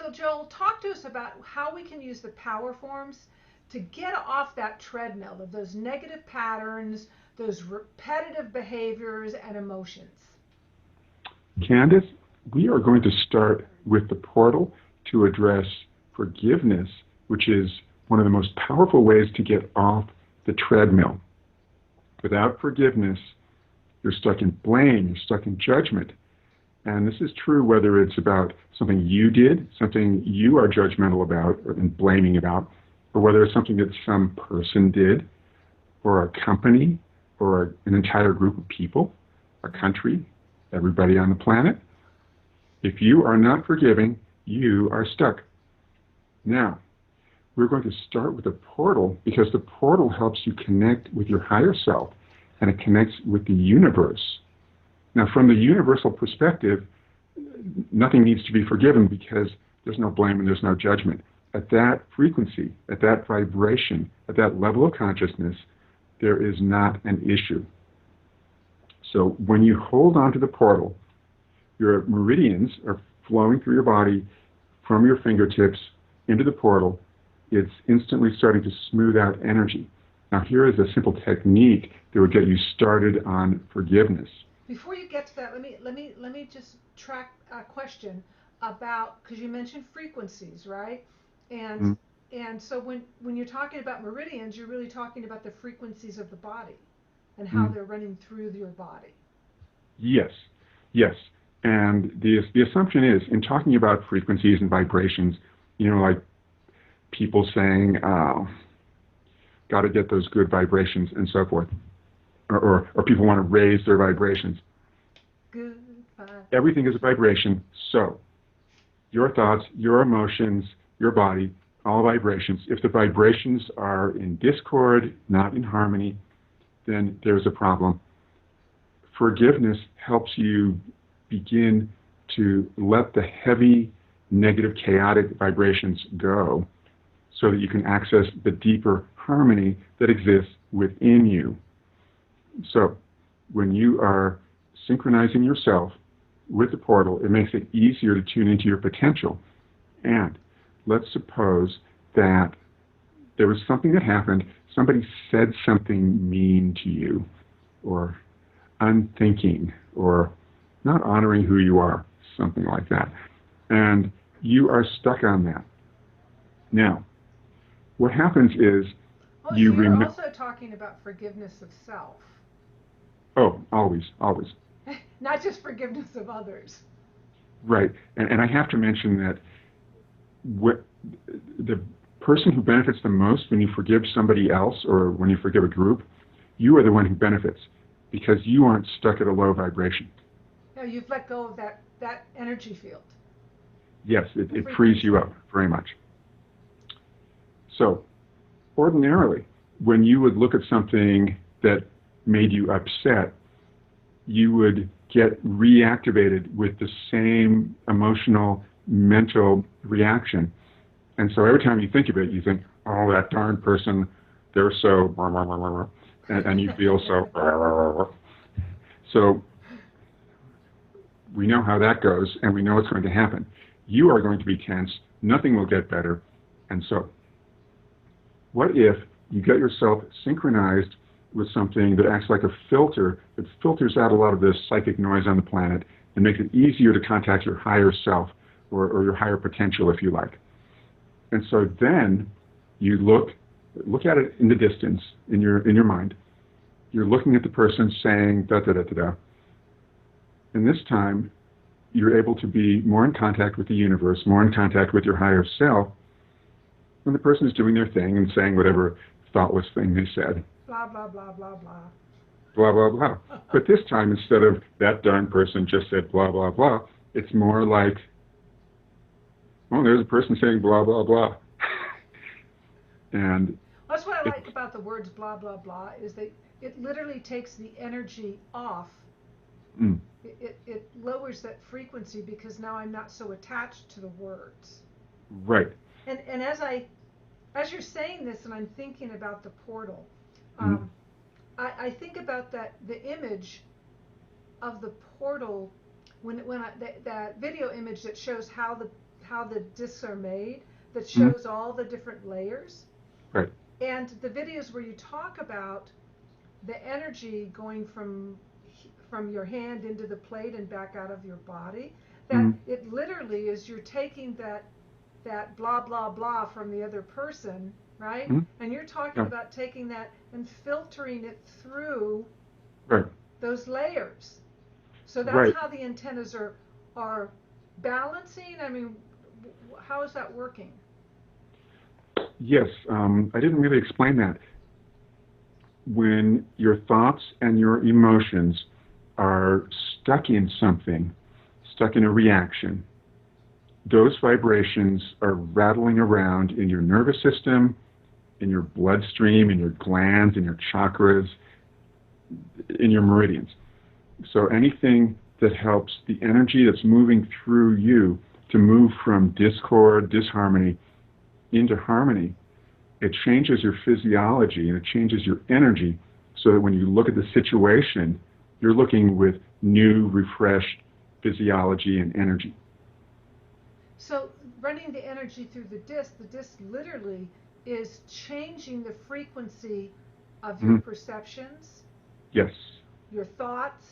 So, Joel, talk to us about how we can use the power forms to get off that treadmill of those negative patterns, those repetitive behaviors and emotions. Candace, we are going to start with the portal to address forgiveness, which is one of the most powerful ways to get off the treadmill. Without forgiveness, you're stuck in blame, you're stuck in judgment. And this is true whether it's about something you did, something you are judgmental about and blaming about, or whether it's something that some person did, or a company, or an entire group of people, a country, everybody on the planet. If you are not forgiving, you are stuck. Now, we're going to start with the portal because the portal helps you connect with your higher self and it connects with the universe. Now, from the universal perspective, nothing needs to be forgiven because there's no blame and there's no judgment. At that frequency, at that vibration, at that level of consciousness, there is not an issue. So when you hold on to the portal, your meridians are flowing through your body from your fingertips into the portal. It's instantly starting to smooth out energy. Now, here is a simple technique that would get you started on forgiveness. Before you get to that, let me just track a question about, because you mentioned frequencies, right? And Mm, and so when you're talking about meridians, you're really talking about the frequencies of the body and how mm. they're running through your body. Yes, yes. And the assumption is, in talking about frequencies and vibrations, like people saying, got to get those good vibrations and so forth, or people want to raise their vibrations. Goodbye. Everything is a vibration. So your thoughts, your emotions, your body, all vibrations. If the vibrations are in discord, not in harmony, then there's a problem. Forgiveness helps you begin to let the heavy, negative, chaotic vibrations go so that you can access the deeper harmony that exists within you. So when you are synchronizing yourself with the portal, it makes it easier to tune into your potential. And let's suppose that there was something that happened, somebody said something mean to you, or unthinking, or not honoring who you are, something like that. And you are stuck on that. Now, what happens is Oh, so you you're remember. also talking about forgiveness of self, Oh, always, always. not just forgiveness of others. Right. And I have to mention that what, the person who benefits the most when you forgive somebody else or when you forgive a group, you are the one who benefits because you aren't stuck at a low vibration. No, you've let go of that energy field, Yes, the it frees you frequency. up very much. So, ordinarily, when you would look at something that made you upset, you would get reactivated with the same emotional, mental reaction. And so every time you think of it, you think, oh, that darn person, they're so, blah, blah, blah, blah, blah, and you feel so, blah, blah, blah, blah. So we know how that goes, and we know what's going to happen. You are going to be tense. Nothing will get better. And so what if you get yourself synchronized with something that acts like a filter that filters out a lot of this psychic noise on the planet and makes it easier to contact your higher self or your higher potential, if you like. And so then you look at it in the distance in your mind. You're looking at the person saying da da da da da. And this time you're able to be more in contact with the universe, more in contact with your higher self, when the person is doing their thing and saying whatever thoughtless thing they said. Blah blah blah blah blah. Blah, blah, blah. But this time, instead of that darn person just said blah, blah, blah, it's more like, oh, there's a person saying blah, blah, blah. And That's what I it, like about the words blah blah blah is that it literally takes the energy off. mm, It lowers that frequency because now I'm not so attached to the words. right. And as you're saying this and I'm thinking about the portal, Mm, um, I think about the image of the portal when that video image that shows how the discs are made that shows all the different layers. Right. And the videos where you talk about the energy going from your hand into the plate and back out of your body, that it literally is you're taking that blah, blah, blah from the other person, right? And you're talking about taking that and filtering it through those layers. So that's how the antennas are balancing. I mean, how is that working? Yes, I didn't really explain that. When your thoughts and your emotions are stuck in something, stuck in a reaction, those vibrations are rattling around in your nervous system, in your bloodstream, in your glands, in your chakras, in your meridians. So anything that helps the energy that's moving through you to move from discord, disharmony, into harmony, it changes your physiology and it changes your energy so that when you look at the situation, you're looking with new, refreshed physiology and energy. So running the energy through the disc literally is changing the frequency of your perceptions, yes, your thoughts,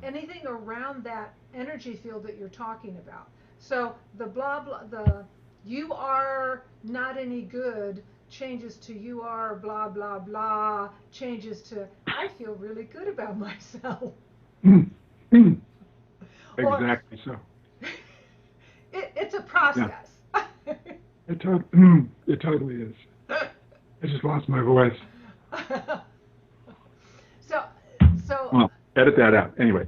anything around that energy field that you're talking about. So the blah blah, the you are not any good changes to you are blah blah blah, changes to I feel really good about myself. Exactly so. It's a process. Yeah. It totally is. I just lost my voice. So. Well, edit that out. Anyway.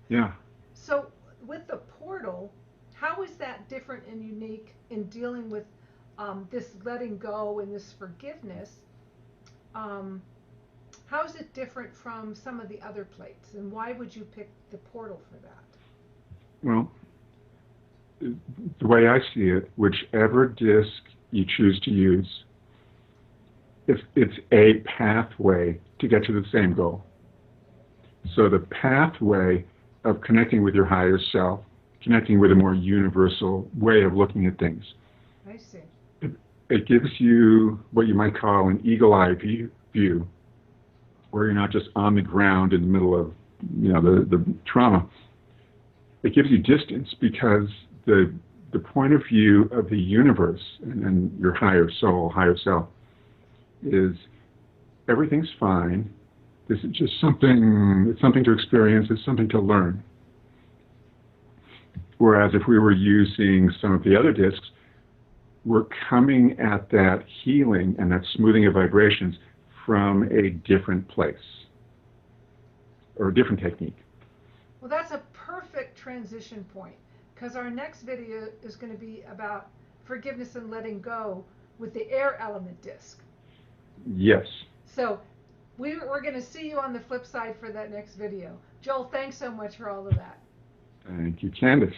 Yeah. So with the portal, how is that different and unique in dealing with this letting go and this forgiveness? How is it different from some of the other plates, and why would you pick the portal for that? Well, the way I see it, whichever disc you choose to use, it's a pathway to get to the same goal. So the pathway of connecting with your higher self, connecting with a more universal way of looking at things. I see. It gives you what you might call an eagle-eye view, where you're not just on the ground in the middle of the trauma. It gives you distance because the point of view of the universe and your higher soul, higher self, is everything's fine. This is just something to experience, it's something to learn. Whereas if we were using some of the other discs, we're coming at that healing and that smoothing of vibrations from a different place or a different technique. Well, that's a perfect transition point, because our next video is going to be about forgiveness and letting go with the air element disc. Yes. So we're going to see you on the flip side for that next video. Joel, thanks so much for all of that. Thank you, Candace.